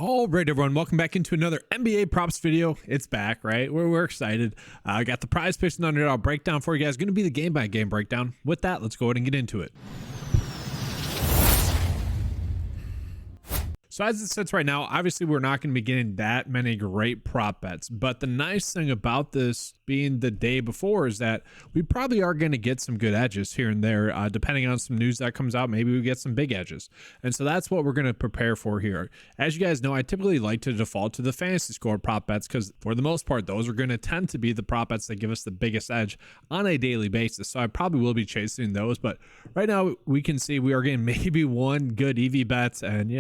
All right, everyone, welcome back into another NBA props video. It's back, right? We're excited. I got the prize picks and underdog breakdown for you guys. Going to be the game by game breakdown. With that, let's go ahead and get into it. So as it sits right now, obviously we're not going to be getting that many great prop bets, but the nice thing about this being the day before is that we probably are going to get some good edges here and there, depending on some news that comes out. Maybe we get some big edges, and so that's what we're going to prepare for here. As you guys know, I typically like to default to the fantasy score prop bets because for the most part, those are going to tend to be the prop bets that give us the biggest edge on a daily basis. So I probably will be chasing those, but right now we can see we are getting maybe one good EV bet and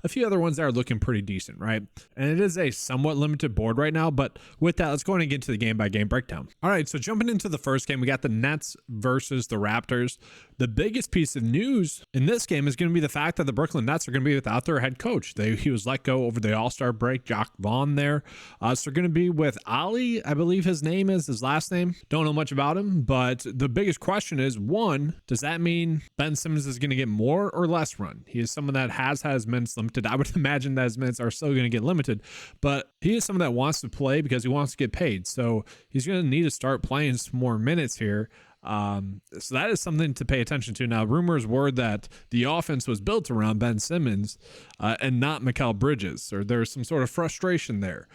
a few other ones that are looking pretty decent, right? And it is a somewhat limited board right now, but with that, let's go ahead and get into the game by game breakdown. All right, so jumping into the first game, we got the Nets versus the Raptors. The biggest piece of news in this game is going to be the fact that the Brooklyn Nets are going to be without their head coach. He was let go over the All-Star break, Jacques Vaughn there. So they're going to be with Ali, I believe his name is, his last name. Don't know much about him, but the biggest question is, one, does that mean Ben Simmons is going to get more or less run? He is someone that has had his minutes limited. I would imagine that his minutes are still going to get limited, but he is someone that wants to play because he wants to get paid. So he's going to need to start playing some more minutes here. So that is something to pay attention to. Now, rumors were that the offense was built around Ben Simmons and not Mikal Bridges, or there's some sort of frustration there,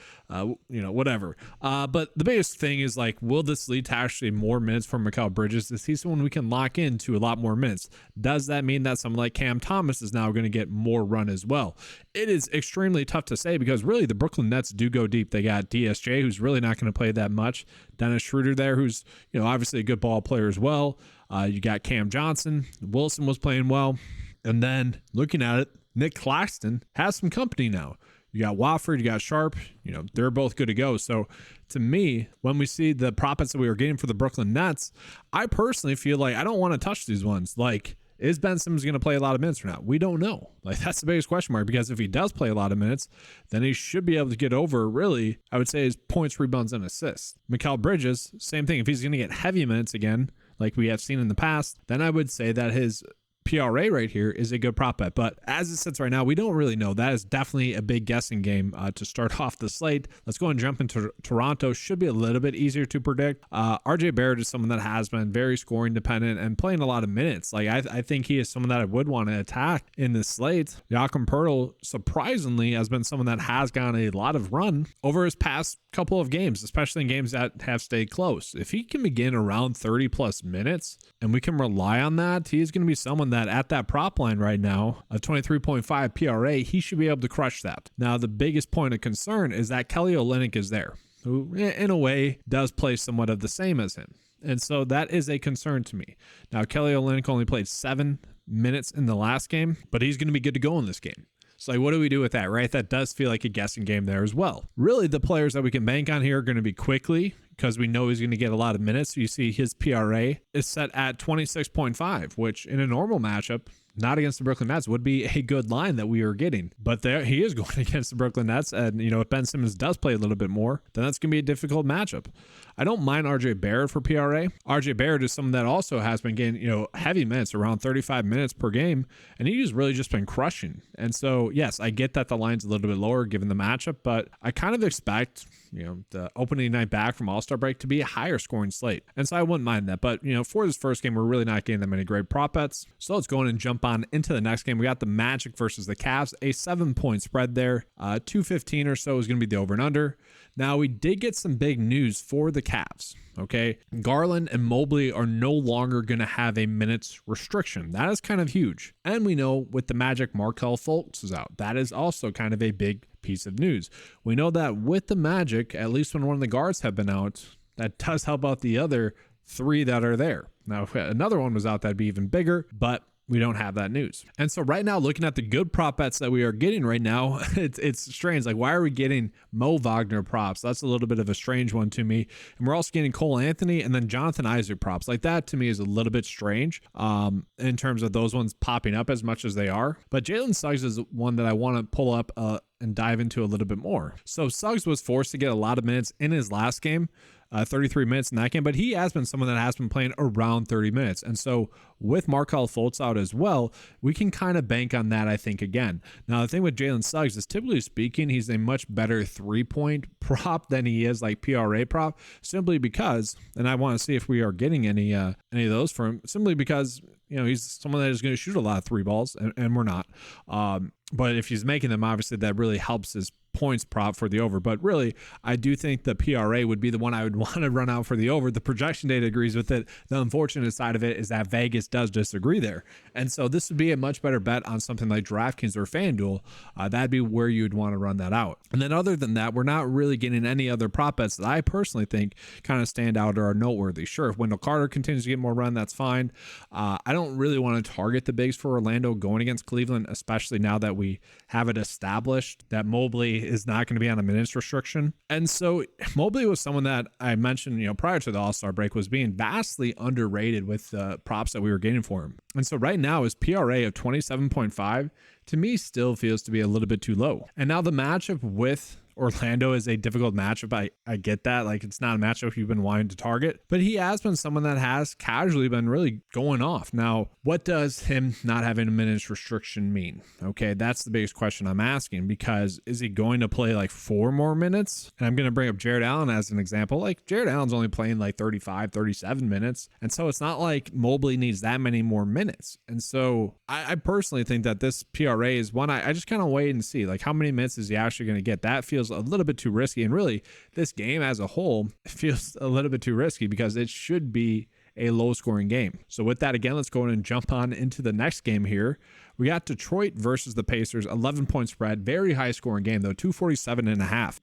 whatever. But the biggest thing is, like, will this lead to actually more minutes for Mikal Bridges? Is he someone we can lock into a lot more minutes? Does that mean that someone like Cam Thomas is now going to get more run as well? It is extremely tough to say because really the Brooklyn Nets do go deep. They got DSJ, who's really not going to play that much. Dennis Schroeder there, who's obviously a good ball player as well. You got Cam Johnson. Wilson was playing well. And then looking at it, Nick Claxton has some company now. You got Wofford, you got Sharp, they're both good to go. So to me, when we see the profits that we were getting for the Brooklyn Nets, I personally feel like I don't want to touch these ones. Like, is Ben Simmons going to play a lot of minutes or not? We don't know. Like, that's the biggest question mark, because if he does play a lot of minutes, then he should be able to get over, really, I would say, his points, rebounds, and assists. Mikal Bridges, same thing. If he's going to get heavy minutes again, like we have seen in the past, then I would say that his PRA right here is a good prop bet. But as it sits right now, we don't really know. That is definitely a big guessing game to start off the slate. Let's go and jump into Toronto. Should be a little bit easier to predict. RJ Barrett is someone that has been very scoring dependent and playing a lot of minutes. Like, I think he is someone that I would want to attack in this slate. Joachim Poeltl, surprisingly, has been someone that has gotten a lot of run over his past couple of games, especially in games that have stayed close. If he can begin around 30 plus minutes and we can rely on that, he's going to be someone that at that prop line right now of 23.5 PRA, he should be able to crush that. Now, the biggest point of concern is that Kelly Olynyk is there, who in a way does play somewhat of the same as him. And so that is a concern to me. Now, Kelly Olynyk only played 7 minutes in the last game, but he's going to be good to go in this game. So, like, what do we do with that, right? That does feel like a guessing game there as well. Really, the players that we can bank on here are going to be quickly, because we know he's going to get a lot of minutes. You see his PRA is set at 26.5, which in a normal matchup, not against the Brooklyn Nets, would be a good line that we are getting. But there he is going against the Brooklyn Nets. And, if Ben Simmons does play a little bit more, then that's going to be a difficult matchup. I don't mind RJ Barrett for PRA. RJ Barrett is someone that also has been getting, heavy minutes, around 35 minutes per game. And he's really just been crushing. And so, yes, I get that the line's a little bit lower given the matchup, but I kind of expect, the opening night back from All-Star break to be a higher scoring slate. And so I wouldn't mind that. But, for this first game, we're really not getting that many great prop bets. So let's go in and jump on into the next game. We got the Magic versus the Cavs, a 7-point spread there. 215 or so is going to be the over and under. Now, we did get some big news for the Cavs, okay? Garland and Mobley are no longer going to have a minutes restriction. That is kind of huge. And we know with the Magic, Markelle Fultz is out. That is also kind of a big piece of news. We know that with the Magic, at least when one of the guards have been out, that does help out the other 3 that are there. Now, if another one was out, that'd be even bigger, but we don't have that news. And so right now, looking at the good prop bets that we are getting right now, it's strange. Like, why are we getting Mo Wagner props? That's a little bit of a strange one to me. And we're also getting Cole Anthony and then Jonathan Isaac props. Like, that to me is a little bit strange in terms of those ones popping up as much as they are. But Jalen Suggs is one that I want to pull up and dive into a little bit more. So Suggs was forced to get a lot of minutes in his last game, 33 minutes in that game, but he has been someone that has been playing around 30 minutes. And so with Markelle Fultz out as well, we can kind of bank on that, I think, again. Now, the thing with Jalen Suggs is, typically speaking, he's a much better 3-point prop than he is like PRA prop, simply because, and I want to see if we are getting any of those for him, simply because, you know, he's someone that is going to shoot a lot of 3 balls, and we're not. But if he's making them, obviously that really helps his points prop for the over. But really, I do think the PRA would be the one I would want to run out for the over. The projection data agrees with it. The unfortunate side of it is that Vegas does disagree there. And so this would be a much better bet on something like DraftKings or FanDuel. That'd be where you'd want to run that out. And then other than that, we're not really getting any other prop bets that I personally think kind of stand out or are noteworthy. Sure, if Wendell Carter continues to get more run, that's fine. I don't really want to target the bigs for Orlando going against Cleveland, especially now that we have it established that Mobley is not going to be on a minutes restriction. And so Mobley was someone that I mentioned, you know, prior to the All-Star break, was being vastly underrated with the props that we were getting for him. And so right now his PRA of 27.5 to me still feels to be a little bit too low. And now the matchup with Orlando is a difficult matchup. I get that. Like, it's not a matchup you've been wanting to target, but he has been someone that has casually been really going off. Now, what does him not having a minutes restriction mean? Okay, that's the biggest question I'm asking, because is he going to play like 4 more minutes? And I'm going to bring up Jared Allen as an example. Like, Jared Allen's only playing like 35, 37 minutes. And so it's not like Mobley needs that many more minutes. And so I personally think that this PRA is one I just kind of wait and see, like, how many minutes is he actually going to get? That feels a little bit too risky. And really, this game as a whole feels a little bit too risky because it should be a low scoring game. So with that, again, let's go and jump on into the next game here. We got Detroit versus the Pacers, 11-point spread, very high scoring game though, 247.5.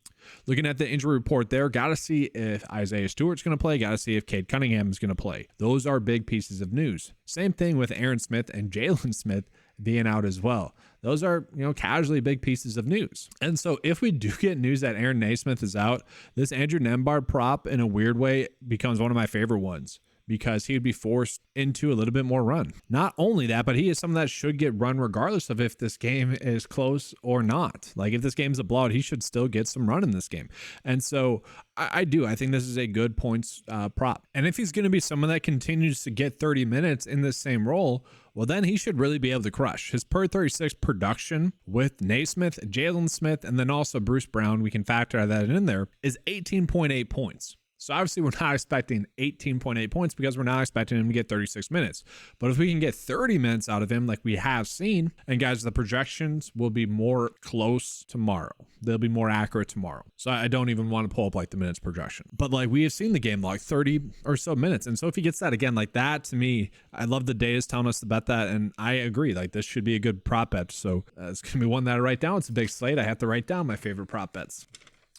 Looking at the injury report there, got to see if Isaiah Stewart's going to play, got to see if Cade Cunningham is going to play. Those are big pieces of news. Same thing with Aaron Smith and Jalen Smith being out as well. Those are, you know, casually big pieces of news. And so if we do get news that Aaron Naismith is out, this Andrew Nembhard prop in a weird way becomes one of my favorite ones, because he would be forced into a little bit more run. Not only that, but he is someone that should get run regardless of if this game is close or not. Like, if this game's a blowout, he should still get some run in this game. And so I think this is a good points prop. And if he's going to be someone that continues to get 30 minutes in this same role, well, then he should really be able to crush. His per 36 production with Naismith, Jalen Smith, and then also Bruce Brown, we can factor that in there, is 18.8 points. So obviously we're not expecting 18.8 points because we're not expecting him to get 36 minutes. But if we can get 30 minutes out of him like we have seen, and guys, the projections will be more close tomorrow. They'll be more accurate tomorrow. So I don't even want to pull up like the minutes projection. But like, we have seen the game log 30 or so minutes. And so if he gets that again, like that, to me, I love the data's telling us to bet that. And I agree, like this should be a good prop bet. So it's going to be one that I write down. It's a big slate. I have to write down my favorite prop bets.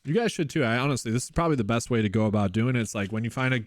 You guys should too. I honestly, this is probably the best way to go about doing it. It's like when you find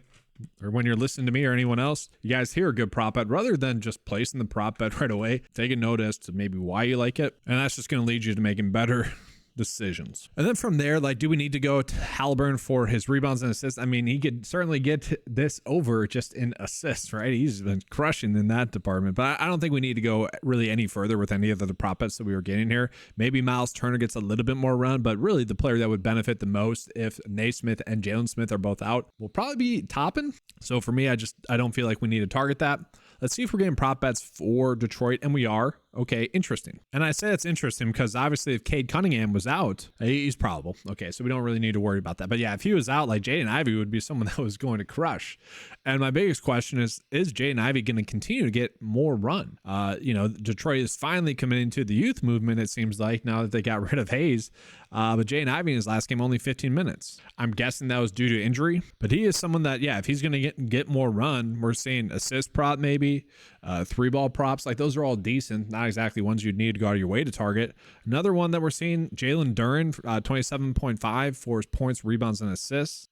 or when you're listening to me or anyone else, you guys hear a good prop bet, rather than just placing the prop bet right away, take a notice to maybe why you like it. And that's just going to lead you to making better decisions. And then from there, like, do we need to go to Haliburton for his rebounds and assists? I mean, he could certainly get this over just in assists, right? He's been crushing in that department, but I don't think we need to go really any further with any of the prop bets that we were getting here. Maybe Miles Turner gets a little bit more run, but really the player that would benefit the most if Naismith and Jalen Smith are both out will probably be Toppin. So for me, I don't feel like we need to target that. Let's see if we're getting prop bets for Detroit, and we are. Okay, interesting. And I say that's interesting because obviously if Cade Cunningham was out, he's probable. Okay, so we don't really need to worry about that. But yeah, if he was out, like Jaden Ivey would be someone that was going to crush. And my biggest question is Jaden Ivey going to continue to get more run? Detroit is finally committing to the youth movement, it seems like, now that they got rid of Hayes. But Jaden Ivey in his last game, only 15 minutes. I'm guessing that was due to injury. But he is someone that, yeah, if he's going to get more run, we're seeing assist prop maybe, 3-ball props. Like, those are all decent. Not exactly ones you'd need to go out of your way to target. Another one that we're seeing, Jalen Duren, 27.5 for his points, rebounds, and assists.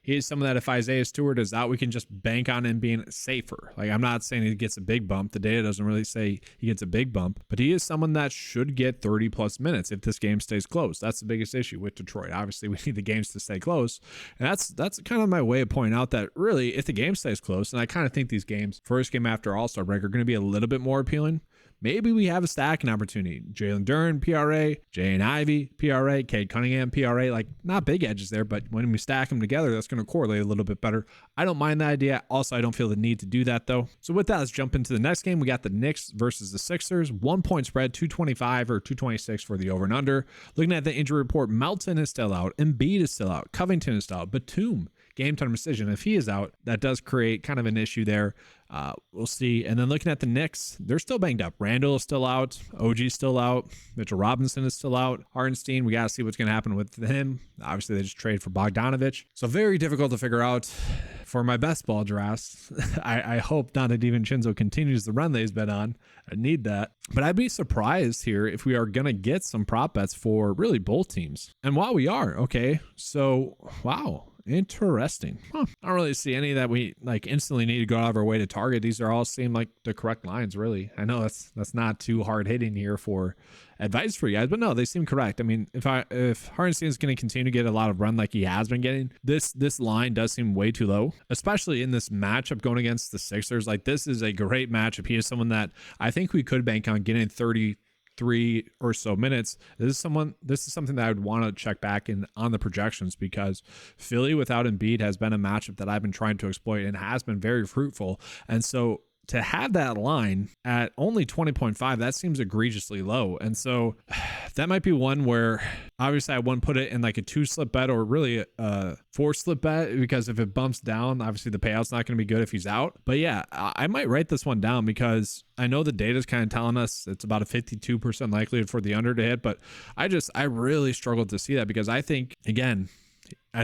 He is someone that if Isaiah Stewart is out, we can just bank on him being safer. Like, I'm not saying he gets a big bump. The data doesn't really say he gets a big bump, but he is someone that should get 30 plus minutes if this game stays close. That's the biggest issue with Detroit. Obviously, we need the games to stay close. And that's kind of my way of pointing out that really, if the game stays close, and I kind of think these games, first game after All-Star break, are going to be a little bit more appealing. maybe we have a stacking opportunity. Jalen Duren, PRA, Jaden Ivey, PRA, Cade Cunningham, PRA, like not big edges there, but when we stack them together, that's going to correlate a little bit better. I don't mind the idea. Also, I don't feel the need to do that though. So with that, let's jump into the next game. We got the Knicks versus the Sixers. 1 point spread, 225 or 226 for the over and under. Looking at the injury report, Melton is still out. Embiid is still out. Covington is still out. Batum, game time decision. If he is out, that does create kind of an issue there. We'll see. And then looking at the Knicks, they're still banged up. Randall is still out. OG's still out. Mitchell Robinson is still out. Hartenstein, we got to see what's going to happen with him. Obviously, they just traded for Bogdanovich. So very difficult to figure out for my best ball drafts. I hope Donte DiVincenzo continues the run that he's been on. I need that. But I'd be surprised here if we are going to get some prop bets for really both teams. And while we are, okay, so wow. Interesting. I don't really see any that we like instantly need to go out of our way to target. These are all seem like the correct lines, really. I know that's not too hard hitting here for advice for you guys, but no, they seem correct. I mean, if Hartenstein is going to continue to get a lot of run like he has been getting, this line does seem way too low, especially in this matchup going against the Sixers. Like, this is a great matchup. He is someone that I think we could bank on getting 33 or so minutes. This is something that I would want to check back in on the projections, because Philly without Embiid has been a matchup that I've been trying to exploit and has been very fruitful. And so to have that line at only 20.5, that seems egregiously low. And so that might be one where obviously I wouldn't put it in like a 2-slip bet or really a 4-slip bet, because if it bumps down, obviously the payout's not going to be good if he's out. But yeah, I might write this one down, because I know the data is kind of telling us it's about a 52% likelihood for the under to hit, but I really struggled to see that, because I think, again,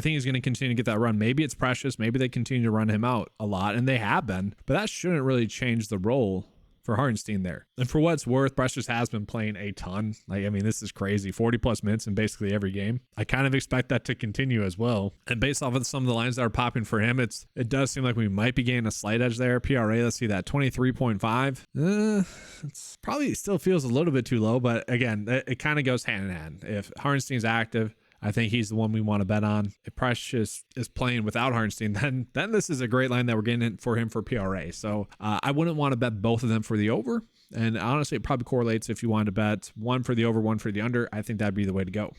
he's going to continue to get that run. Maybe it's Precious. Maybe they continue to run him out a lot, and they have been. But that shouldn't really change the role for Hartenstein there. And for what it's worth, Precious has been playing a ton. Like, I mean, this is crazy. 40+ minutes in basically every game. I kind of expect that to continue as well. And based off of some of the lines that are popping for him, it does seem like we might be gaining a slight edge there. PRA, let's see that, 23.5. It's probably still feels a little bit too low, but again, it kind of goes hand in hand. If Hartenstein's active, I think he's the one we want to bet on. If Precious is playing without Hartenstein, then this is a great line that we're getting for him for PRA. So I wouldn't want to bet both of them for the over. And honestly, it probably correlates if you wanted to bet one for the over, one for the under. I think that'd be the way to go.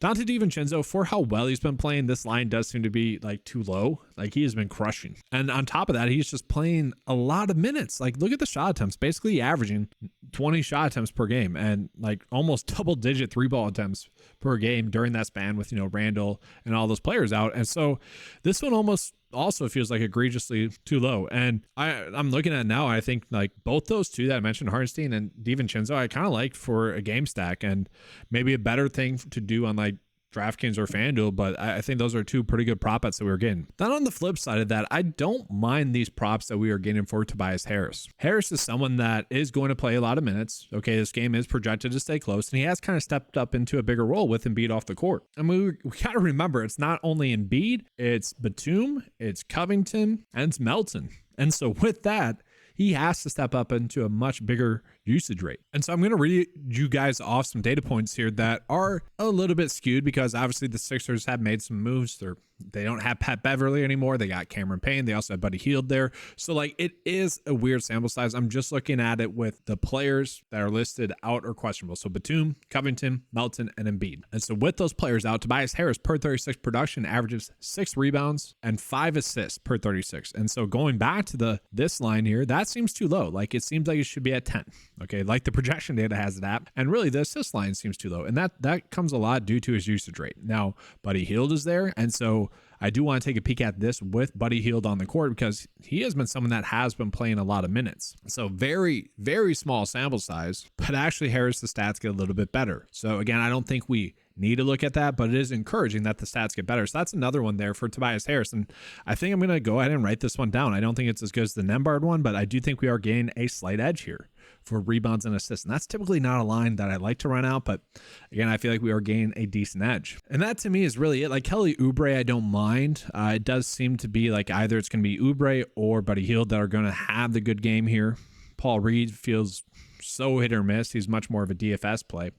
Donte DiVincenzo, for how well he's been playing, this line does seem to be like too low. Like, he has been crushing. And on top of that, he's just playing a lot of minutes. Like, look at the shot attempts, basically averaging 20 shot attempts per game and like almost double-digit 3-ball attempts per game during that span with, Randall and all those players out. And so this one almost also feels like egregiously too low. And I'm looking at it now, I think like both those two that I mentioned, Hartenstein and DiVincenzo, I kind of like for a game stack, and maybe a better thing to do on like DraftKings or FanDuel, but I think those are two pretty good prop bets that we were getting. Then on the flip side of that, I don't mind these props that we are getting for Tobias Harris. Harris is someone that is going to play a lot of minutes. Okay, this game is projected to stay close, and he has kind of stepped up into a bigger role with Embiid off the court. And we got to remember, it's not only Embiid, it's Batum, it's Covington, and it's Melton. And so with that, he has to step up into a much bigger usage rate. And so I'm going to read you guys off some data points here that are a little bit skewed, because obviously the Sixers have made some moves. They don't have Pat Beverly anymore. They got Cameron Payne. They also have Buddy Hield there. So like, it is a weird sample size. I'm just looking at it with the players that are listed out or questionable. So Batum, Covington, Melton, and Embiid. And so with those players out, Tobias Harris per 36 production averages 6 rebounds and 5 assists per 36. And so going back to this line here, that seems too low. Like, it seems like it should be at 10. Okay, like the projection data has it at. And really the assist line seems too low. And that comes a lot due to his usage rate. Now, Buddy Hield is there. And so I do want to take a peek at this with Buddy Hield on the court, because he has been someone that has been playing a lot of minutes. So very, very small sample size, but actually Harris, the stats get a little bit better. So again, I don't think we need to look at that, but it is encouraging that the stats get better. So that's another one there for Tobias Harris. And I think I'm going to go ahead and write this one down. I don't think it's as good as the Nembhard one, but I do think we are gaining a slight edge here for rebounds and assists. And that's typically not a line that I like to run out, but again, I feel like we are gaining a decent edge. And that to me is really it. Like Kelly Oubre, I don't mind. It does seem to be like either it's going to be Oubre or Buddy Hield that are going to have the good game here. Paul Reed feels so hit or miss. He's much more of a DFS play.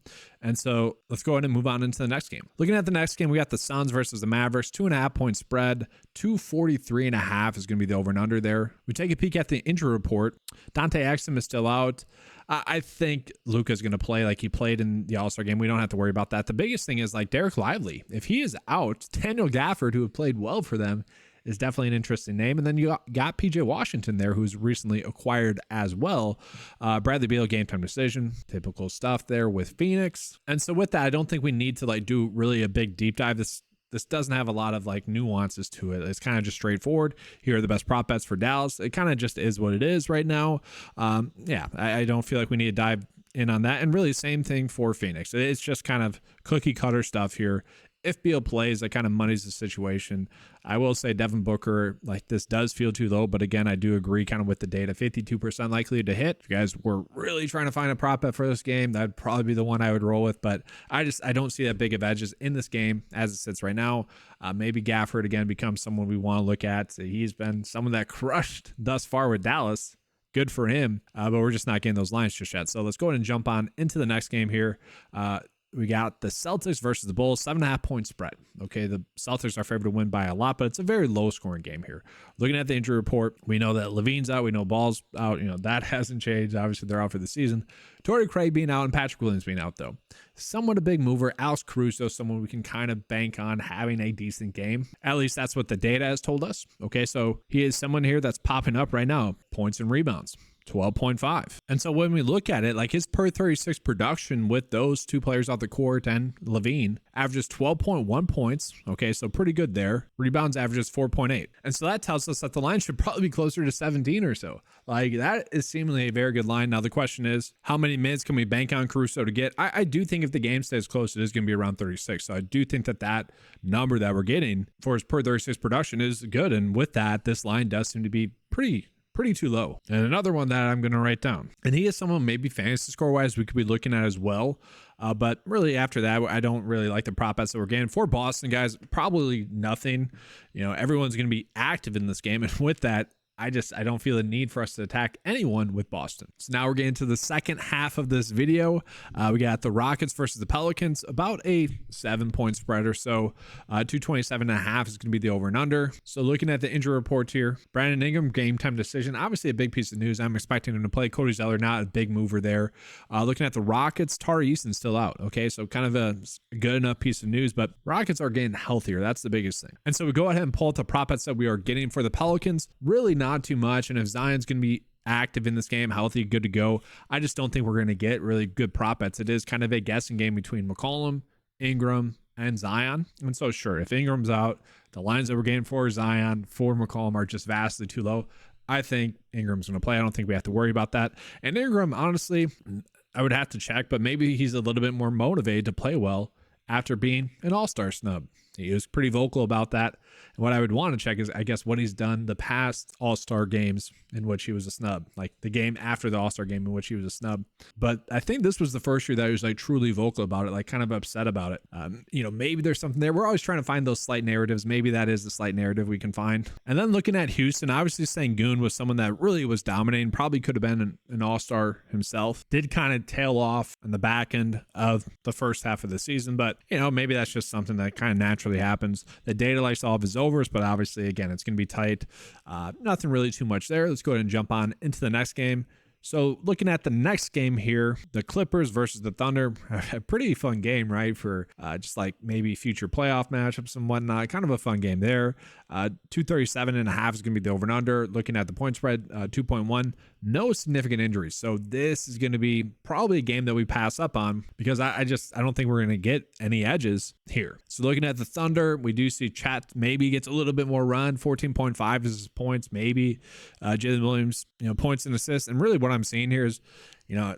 And so let's go ahead and move on into the next game. Looking at the next game, we got the Suns versus the Mavericks, 2.5-point spread, 243.5 is going to be the over and under there. We take a peek at the injury report. Dante Exum is still out. I think Luka's going to play like he played in the All-Star game. We don't have to worry about that. The biggest thing is like Derek Lively. If he is out, Daniel Gafford, who have played well for them, is definitely an interesting name. And then you got PJ Washington there, who's recently acquired as well. Bradley Beal, game time decision, typical stuff there with Phoenix. And so with that, I don't think we need to like do really a big deep dive. This doesn't have a lot of like nuances to it. It's kind of just straightforward. Here are the best prop bets for Dallas. It kind of just is what it is right now. I don't feel like we need to dive in on that. And really same thing for Phoenix. It's just kind of cookie cutter stuff here. If Beal plays, that kind of muddies the situation. I will say Devin Booker, like this does feel too low, but again, I do agree kind of with the data, 52% likely to hit. If you guys were really trying to find a prop bet for this game, that'd probably be the one I would roll with, but I don't see that big of edges in this game as it sits right now. Maybe Gafford again becomes someone we want to look at. He's been someone that crushed thus far with Dallas. Good for him, but we're just not getting those lines just yet. So let's go ahead and jump on into the next game here. We got the Celtics versus the Bulls, 7.5-point spread. Okay, the Celtics are favored to win by a lot, but it's a very low-scoring game here. Looking at the injury report, we know that Levine's out. We know Ball's out. That hasn't changed. Obviously, they're out for the season. Torrey Craig being out and Patrick Williams being out, though. Somewhat a big mover. Alex Caruso, someone we can kind of bank on having a decent game. At least that's what the data has told us. Okay, so he is someone here that's popping up right now. Points and rebounds. 12.5. And so when we look at it, like his per 36 production with those two players off the court and Levine averages 12.1 points. Okay, so pretty good there. Rebounds averages 4.8. And so that tells us that the line should probably be closer to 17 or so. Like that is seemingly a very good line. Now the question is, how many minutes can we bank on Caruso to get? I do think if the game stays close, it is going to be around 36. So I do think that number that we're getting for his per 36 production is good. And with that, this line does seem to be pretty too low. And another one that I'm going to write down, and he is someone maybe fantasy score wise we could be looking at as well. But really after that, I don't really like the prop bets that we're getting for Boston, guys. Probably nothing. Everyone's going to be active in this game. And with that, I don't feel a need for us to attack anyone with Boston. So now we're getting to the second half of this video. We got the Rockets versus the Pelicans, about a 7-point spread or so. 227.5 is going to be the over and under. So looking at the injury reports here, Brandon Ingram, game time decision. Obviously a big piece of news. I'm expecting him to play. Cody Zeller, not a big mover there. Looking at the Rockets, Tari Easton's still out. Okay, so kind of a good enough piece of news, but Rockets are getting healthier. That's the biggest thing. And so we go ahead and pull out the prop bets that we are getting for the Pelicans. Really not too much. And if Zion's going to be active in this game, healthy, good to go, I just don't think we're going to get really good prop bets. It is kind of a guessing game between McCollum, Ingram, and Zion. And so sure, if Ingram's out, the lines that we're getting for Zion, for McCollum are just vastly too low. I think Ingram's going to play. I don't think we have to worry about that. And Ingram, honestly, I would have to check, but maybe he's a little bit more motivated to play well after being an all-star snub. He was pretty vocal about that. And what I would want to check is, I guess, what he's done the past all-star games in which he was a snub, like the game after the all-star game in which he was a snub. But I think this was the first year that he was like truly vocal about it, like kind of upset about it. Maybe there's something there. We're always trying to find those slight narratives. Maybe that is the slight narrative we can find. And then looking at Houston, obviously Sengun was someone that really was dominating, probably could have been an all-star himself. Did kind of tail off in the back end of the first half of the season, but maybe that's just something that kind of naturally happens. The data likes all of his overs, but obviously again, it's going to be tight. Nothing really too much there. Let's go ahead and jump on into the next game. So looking at the next game here, the Clippers versus the Thunder, a pretty fun game, right? For just like maybe future playoff matchups and whatnot. Kind of a fun game there. 237.5 is going to be the over and under. Looking at the point spread, 2.1. No significant injuries. So this is going to be probably a game that we pass up on because I don't think we're going to get any edges here. So looking at the Thunder, we do see Chat maybe gets a little bit more run. 14.5 is his points, maybe. Jalen Williams, points and assists. And really what I'm seeing here is,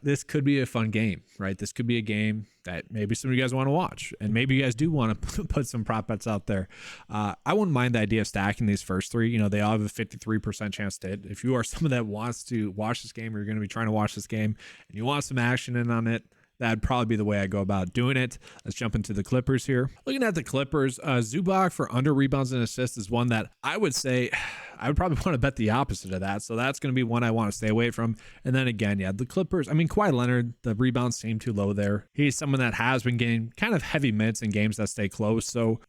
this could be a fun game, right? This could be a game that maybe some of you guys want to watch, and maybe you guys do want to put some prop bets out there. I wouldn't mind the idea of stacking these first three. They all have a 53% chance to hit. If you are someone that wants to watch this game, or you're going to be trying to watch this game, and you want some action in on it, that'd probably be the way I go about doing it. Let's jump into the Clippers here. Looking at the Clippers, Zubac for under rebounds and assists is one that I would say I would probably want to bet the opposite of that. So that's going to be one I want to stay away from. And then again, yeah, the Clippers, I mean, Kawhi Leonard, the rebounds seem too low there. He's someone that has been getting kind of heavy minutes in games that stay close. So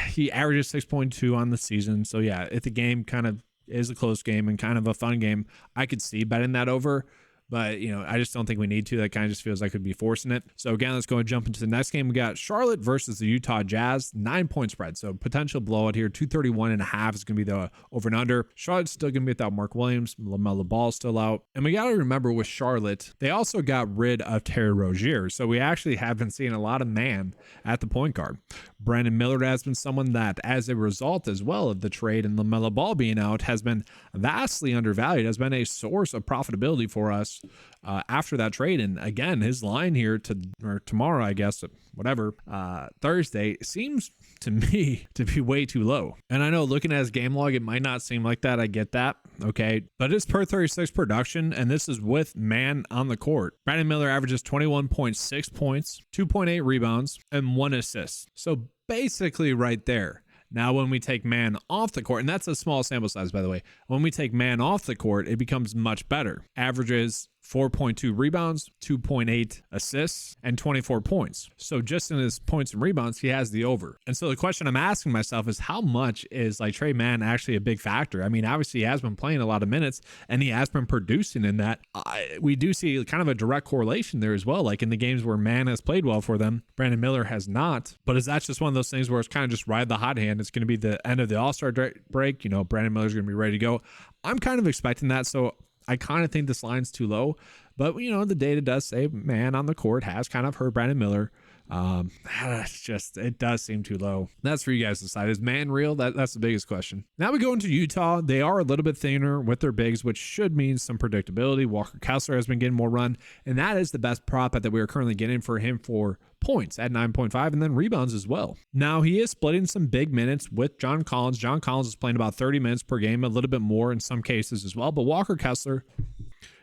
he averages 6.2 on the season. So yeah, if the game kind of is a close game and kind of a fun game, I could see betting that over. But, I just don't think we need to. That kind of just feels like I'd be forcing it. So, again, let's go and jump into the next game. We got Charlotte versus the Utah Jazz, 9-point spread. So, potential blowout here. 231.5 is going to be the over and under. Charlotte's still going to be without Mark Williams. LaMelo Ball's still out. And we got to remember with Charlotte, they also got rid of Terry Rozier. So, we actually have been seeing a lot of man at the point guard. Brandon Miller has been someone that, as a result as well of the trade and LaMelo Ball being out, has been vastly undervalued, has been a source of profitability for us after that trade. And again, his line here tomorrow, I guess, whatever, Thursday, seems to me to be way too low. And I know looking at his game log, it might not seem like that. I get that. Okay. But it's per 36 production, and this is with man on the court. Brandon Miller averages 21.6 points, 2.8 rebounds, and 1 assist. So basically right there. Now, when we take man off the court, and that's a small sample size, by the way, when we take man off the court, it becomes much better. Averages 4.2 rebounds, 2.8 assists, and 24 points. So just in his points and rebounds, he has the over. And so the question I'm asking myself is, how much is like Trey Mann actually a big factor? I mean, obviously he has been playing a lot of minutes and he has been producing in that. We do see kind of a direct correlation there as well. Like in the games where Mann has played well for them, Brandon Miller has not. But is that just one of those things where it's kind of just ride the hot hand? It's going to be the end of the All-Star break. Brandon Miller's going to be ready to go. I'm kind of expecting that. So I kind of think this line's too low, but the data does say man on the court has kind of hurt Brandon Miller. It does seem too low. That's for you guys to decide. Is man real? That's the biggest question. Now we go into Utah. They are a little bit thinner with their bigs, which should mean some predictability. Walker Kessler has been getting more run, and that is the best prop bet that we are currently getting for him for points at 9.5 and then rebounds as well. Now he is splitting some big minutes with John Collins. John Collins is playing about 30 minutes per game, a little bit more in some cases as well. But Walker Kessler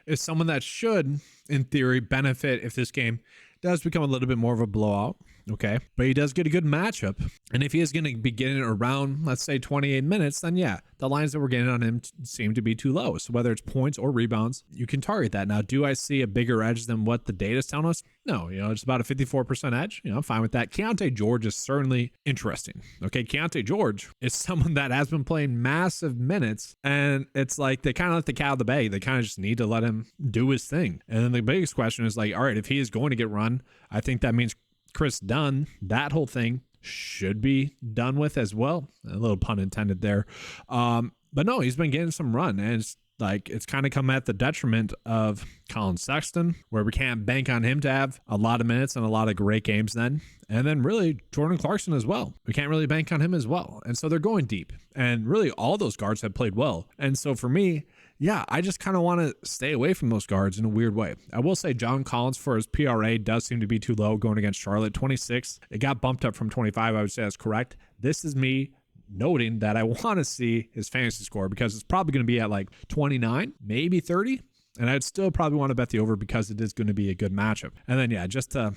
is someone that should, in theory, benefit if this game does become a little bit more of a blowout. Okay. But he does get a good matchup. And if he is going to be getting around, let's say 28 minutes, then yeah, the lines that we're getting on him seem to be too low. So whether it's points or rebounds, you can target that. Now, do I see a bigger edge than what the data is telling us? No, it's about a 54% edge. I'm fine with that. Keontae George is certainly interesting. Okay. Keontae George is someone that has been playing massive minutes, and it's like they kind of let the cat out of the bag. They kind of just need to let him do his thing. And then the biggest question is like, all right, if he is going to get run, I think that means Chris Dunn, that whole thing should be done with as well. A little pun intended there. But no, he's been getting some run, and it's kind of come at the detriment of Colin Sexton, where we can't bank on him to have a lot of minutes and a lot of great games then. And then really Jordan Clarkson as well. We can't really bank on him as well. And so they're going deep. And really all those guards have played well. And so for me, yeah, I just kind of want to stay away from those guards in a weird way. I will say John Collins for his PRA does seem to be too low going against Charlotte. 26. It got bumped up from 25. I would say that's correct. This is me noting that I want to see his fantasy score because it's probably going to be at like 29, maybe 30. And I'd still probably want to bet the over because it is going to be a good matchup. And then, yeah, just to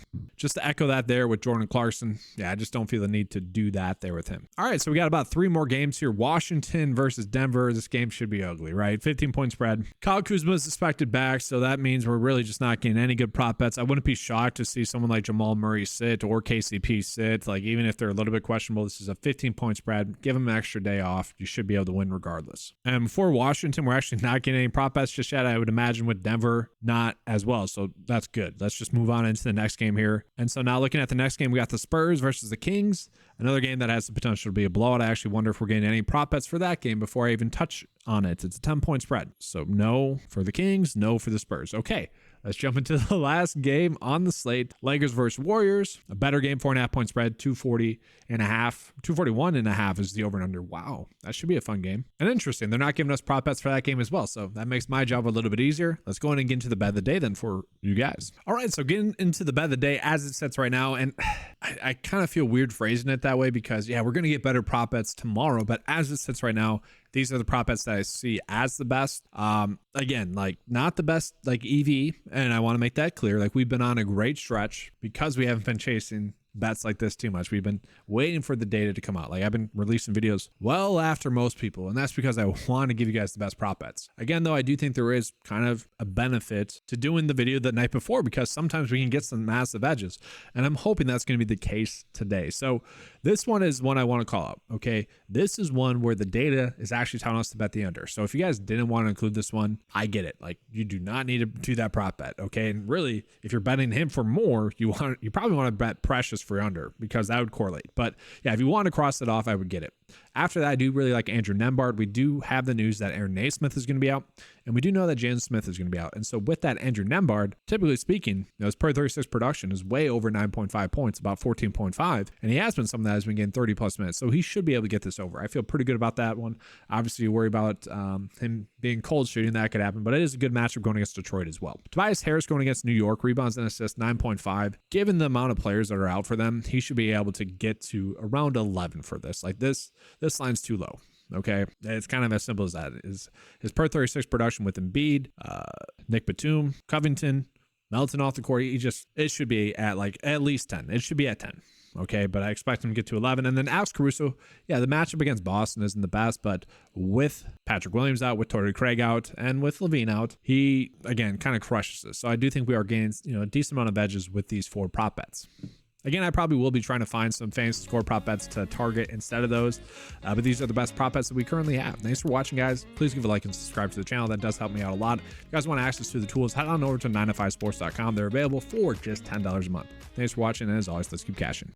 echo that there with Jordan Clarkson, yeah, I just don't feel the need to do that there with him. All right, so we got about 3 more games here. Washington versus Denver. This game should be ugly, right? 15-point spread. Kyle Kuzma is expected back, so that means we're really just not getting any good prop bets. I wouldn't be shocked to see someone like Jamal Murray sit or KCP sit. Like, even if they're a little bit questionable, this is a 15-point spread. Give them an extra day off. You should be able to win regardless. And for Washington, we're actually not getting any prop bets just yet. I would imagine with Denver not as well, so that's good. Let's just move on into the next game here. And so now looking at the next game, we got the Spurs versus the Kings, another game that has the potential to be a blowout. I actually wonder if we're getting any prop bets for that game before I even touch on it. It's a 10-point spread, so no for the Kings, no for the Spurs. Okay, let's jump into the last game on the slate. Lakers versus Warriors. A better game, 4.5-point spread, 241.5 is the over and under. Wow, that should be a fun game. And interesting, they're not giving us prop bets for that game as well, so that makes my job a little bit easier. Let's go ahead and get into the bet of the day then for you guys. All right, so getting into the bet of the day as it sits right now, and I kind of feel weird phrasing it that way because, yeah, we're going to get better prop bets tomorrow, but as it sits right now, these are the prop bets that I see as the best. Again, like not the best like EV, and I want to make that clear. Like we've been on a great stretch because we haven't been chasing bets like this too much. We've been waiting for the data to come out. Like I've been releasing videos well after most people, and that's because I want to give you guys the best prop bets. Again, though, I do think there is kind of a benefit to doing the video the night before because sometimes we can get some massive edges, and I'm hoping that's going to be the case today. So this one is one I want to call out. Okay, this is one where the data is actually telling us to bet the under. So if you guys didn't want to include this one, I get it. Like you do not need to do that prop bet. Okay, and really, if you're betting him for more, you probably want to bet Precious for under because that would correlate. But yeah, if you want to cross it off, I would get it. After that, I do really like Andrew Nembhard. We do have the news that Aaron Naismith is going to be out, and we do know that Jalen Smith is going to be out. And so with that, Andrew Nembhard, typically speaking, his per 36 production is way over 9.5 points, about 14.5, and he has been someone that has been getting 30 plus minutes. So he should be able to get this over. I feel pretty good about that one. Obviously, you worry about him being cold shooting. That could happen, but it is a good matchup going against Detroit as well. Tobias Harris going against New York, rebounds and assists 9.5. Given the amount of players that are out for them, he should be able to get to around 11 for this. Like this line's too low. Okay, it's kind of as simple as that. Is his per 36 production with Embiid, Nick Batum, Covington, Melton off the court. It should be at like at least 10. It should be at 10. Okay, but I expect him to get to 11. And then Alex Caruso, yeah, the matchup against Boston isn't the best, but with Patrick Williams out, with Torrey Craig out, and with Levine out, he, again, kind of crushes this. So I do think we are gaining, a decent amount of edges with these 4 prop bets. Again, I probably will be trying to find some fantasy score prop bets to target instead of those, but these are the best prop bets that we currently have. Thanks for watching, guys. Please give a like and subscribe to the channel. That does help me out a lot. If you guys want access to the tools, head on over to 9to5sports.com. They're available for just $10 a month. Thanks for watching, and as always, let's keep cashing.